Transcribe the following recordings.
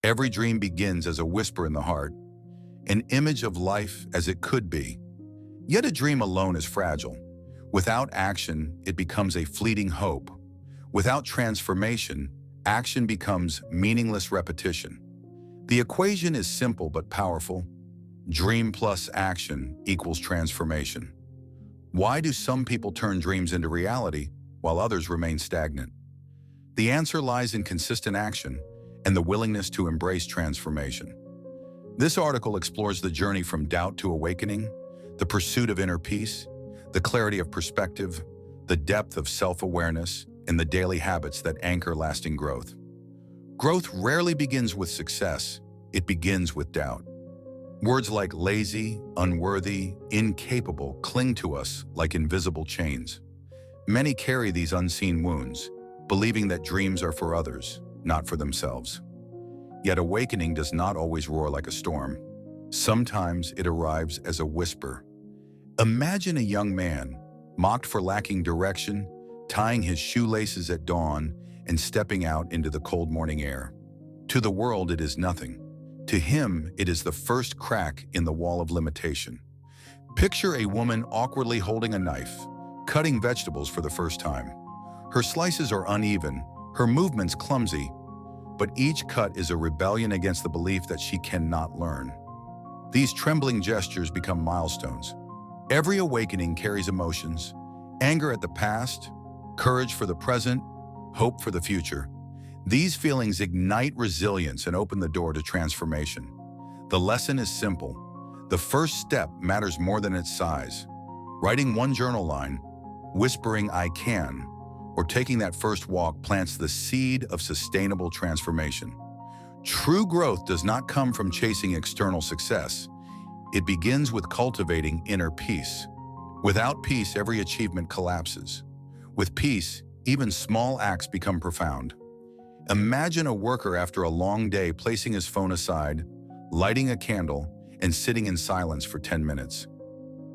Every dream begins as a whisper in the heart, an image of life as it could be. Yet a dream alone is fragile. Without action, it becomes a fleeting hope. Without transformation, action becomes meaningless repetition. The equation is simple but powerful. Dream plus action equals transformation. Why do some people turn dreams into reality while others remain stagnant? The answer lies in consistent action and the willingness to embrace transformation. This article explores the journey from doubt to awakening, the pursuit of inner peace, the clarity of perspective, the depth of self-awareness, and the daily habits that anchor lasting growth. Growth rarely begins with success, it begins with doubt. Words like lazy, unworthy, incapable cling to us like invisible chains. Many carry these unseen wounds, believing that dreams are for others, not for themselves. Yet awakening does not always roar like a storm. Sometimes it arrives as a whisper. Imagine a young man, mocked for lacking direction, tying his shoelaces at dawn and stepping out into the cold morning air. To the world, it is nothing. To him, it is the first crack in the wall of limitation. Picture a woman awkwardly holding a knife, cutting vegetables for the first time. Her slices are uneven, her movements clumsy, but each cut is a rebellion against the belief that she cannot learn. These trembling gestures become milestones. Every awakening carries emotions: anger at the past, courage for the present, hope for the future. These feelings ignite resilience and open the door to transformation. The lesson is simple. The first step matters more than its size. Writing one journal line, whispering "I can," or taking that first walk plants the seed of sustainable transformation. True growth does not come from chasing external success. It begins with cultivating inner peace. Without peace, every achievement collapses. With peace, even small acts become profound. Imagine a worker after a long day placing his phone aside, lighting a candle, and sitting in silence for 10 minutes.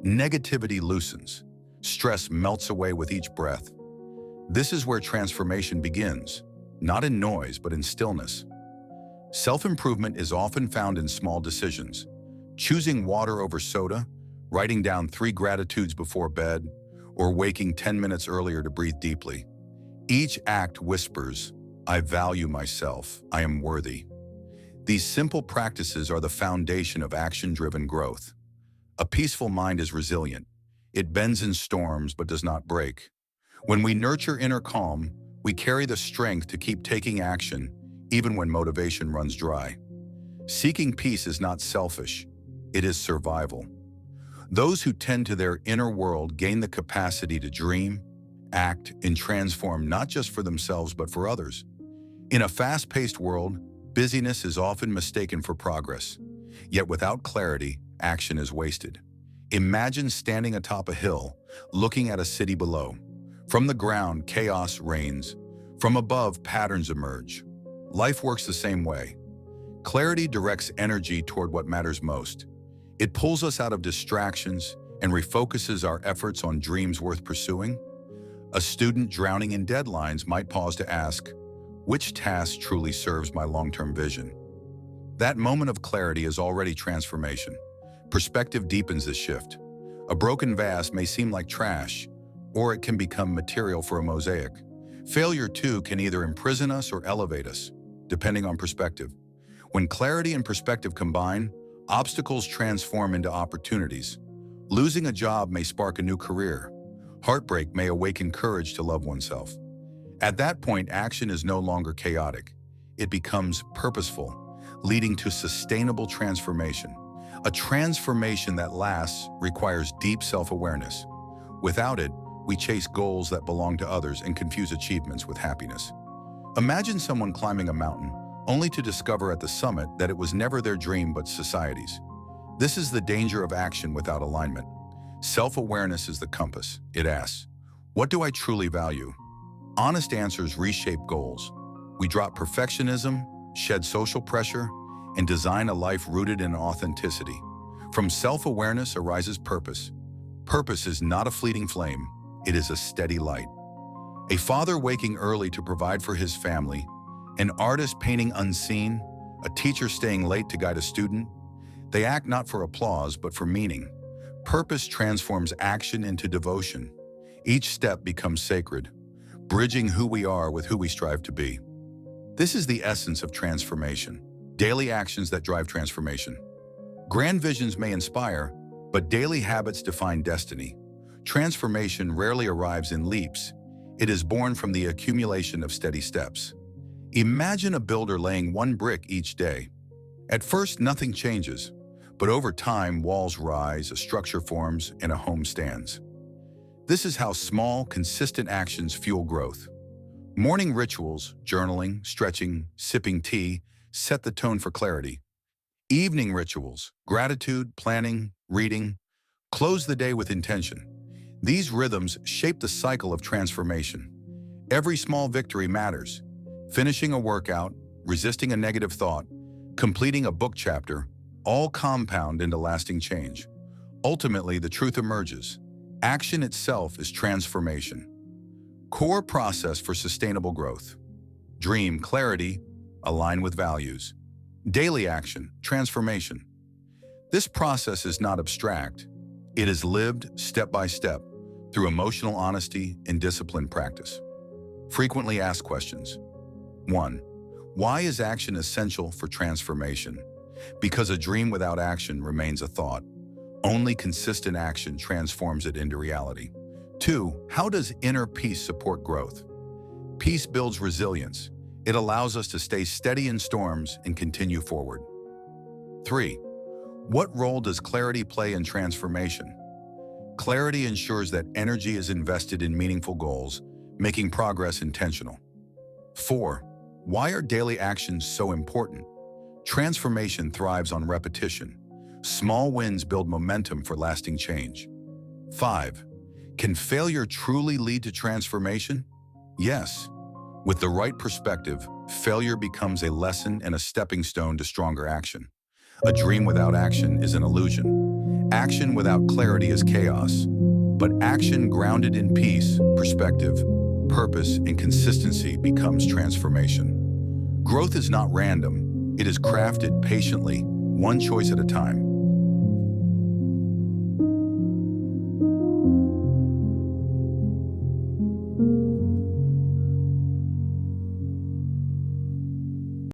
Negativity loosens. Stress melts away with each breath. This is where transformation begins, not in noise, but in stillness. Self-improvement is often found in small decisions. Choosing water over soda, writing down 3 gratitudes before bed, or waking 10 minutes earlier to breathe deeply. Each act whispers, "I value myself, I am worthy." These simple practices are the foundation of action-driven growth. A peaceful mind is resilient. It bends in storms but does not break. When we nurture inner calm, we carry the strength to keep taking action, even when motivation runs dry. Seeking peace is not selfish, it is survival. Those who tend to their inner world gain the capacity to dream, act, and transform not just for themselves but for others. In a fast-paced world, busyness is often mistaken for progress. Yet without clarity, action is wasted. Imagine standing atop a hill, looking at a city below. From the ground, chaos reigns. From above, patterns emerge. Life works the same way. Clarity directs energy toward what matters most. It pulls us out of distractions and refocuses our efforts on dreams worth pursuing. A student drowning in deadlines might pause to ask, which task truly serves my long-term vision? That moment of clarity is already transformation. Perspective deepens this shift. A broken vase may seem like trash, or it can become material for a mosaic. Failure, too, can either imprison us or elevate us, depending on perspective. When clarity and perspective combine, obstacles transform into opportunities. Losing a job may spark a new career. Heartbreak may awaken courage to love oneself. At that point, action is no longer chaotic. It becomes purposeful, leading to sustainable transformation. A transformation that lasts requires deep self-awareness. Without it, we chase goals that belong to others and confuse achievements with happiness. Imagine someone climbing a mountain, only to discover at the summit that it was never their dream but society's. This is the danger of action without alignment. Self-awareness is the compass. It asks, what do I truly value? Honest answers reshape goals. We drop perfectionism, shed social pressure, and design a life rooted in authenticity. From self-awareness arises purpose. Purpose is not a fleeting flame, it is a steady light. A father waking early to provide for his family, an artist painting unseen, a teacher staying late to guide a student. They act not for applause, but for meaning. Purpose transforms action into devotion. Each step becomes sacred, bridging who we are with who we strive to be. This is the essence of transformation. Daily actions that drive transformation. Grand visions may inspire, but daily habits define destiny. Transformation rarely arrives in leaps. It is born from the accumulation of steady steps. Imagine a builder laying one brick each day. At first, nothing changes, but over time, walls rise, a structure forms, and a home stands. This is how small, consistent actions fuel growth. Morning rituals, journaling, stretching, sipping tea, set the tone for clarity. Evening rituals, gratitude, planning, reading, close the day with intention. These rhythms shape the cycle of transformation. Every small victory matters. Finishing a workout, resisting a negative thought, completing a book chapter, all compound into lasting change. Ultimately, the truth emerges. Action itself is transformation. Core process for sustainable growth. Dream, clarity, align with values. Daily action, transformation. This process is not abstract. It is lived step by step through emotional honesty and disciplined practice. Frequently asked questions. 1. Why is action essential for transformation? Because a dream without action remains a thought. Only consistent action transforms it into reality. 2. How does inner peace support growth? Peace builds resilience. It allows us to stay steady in storms and continue forward. 3. What role does clarity play in transformation? Clarity ensures that energy is invested in meaningful goals, making progress intentional. 4. Why are daily actions so important? Transformation thrives on repetition. Small wins build momentum for lasting change. 5. Can failure truly lead to transformation? Yes. With the right perspective, failure becomes a lesson and a stepping stone to stronger action. A dream without action is an illusion. Action without clarity is chaos. But action grounded in peace, perspective, purpose, and consistency becomes transformation. Growth is not random. It is crafted patiently, one choice at a time.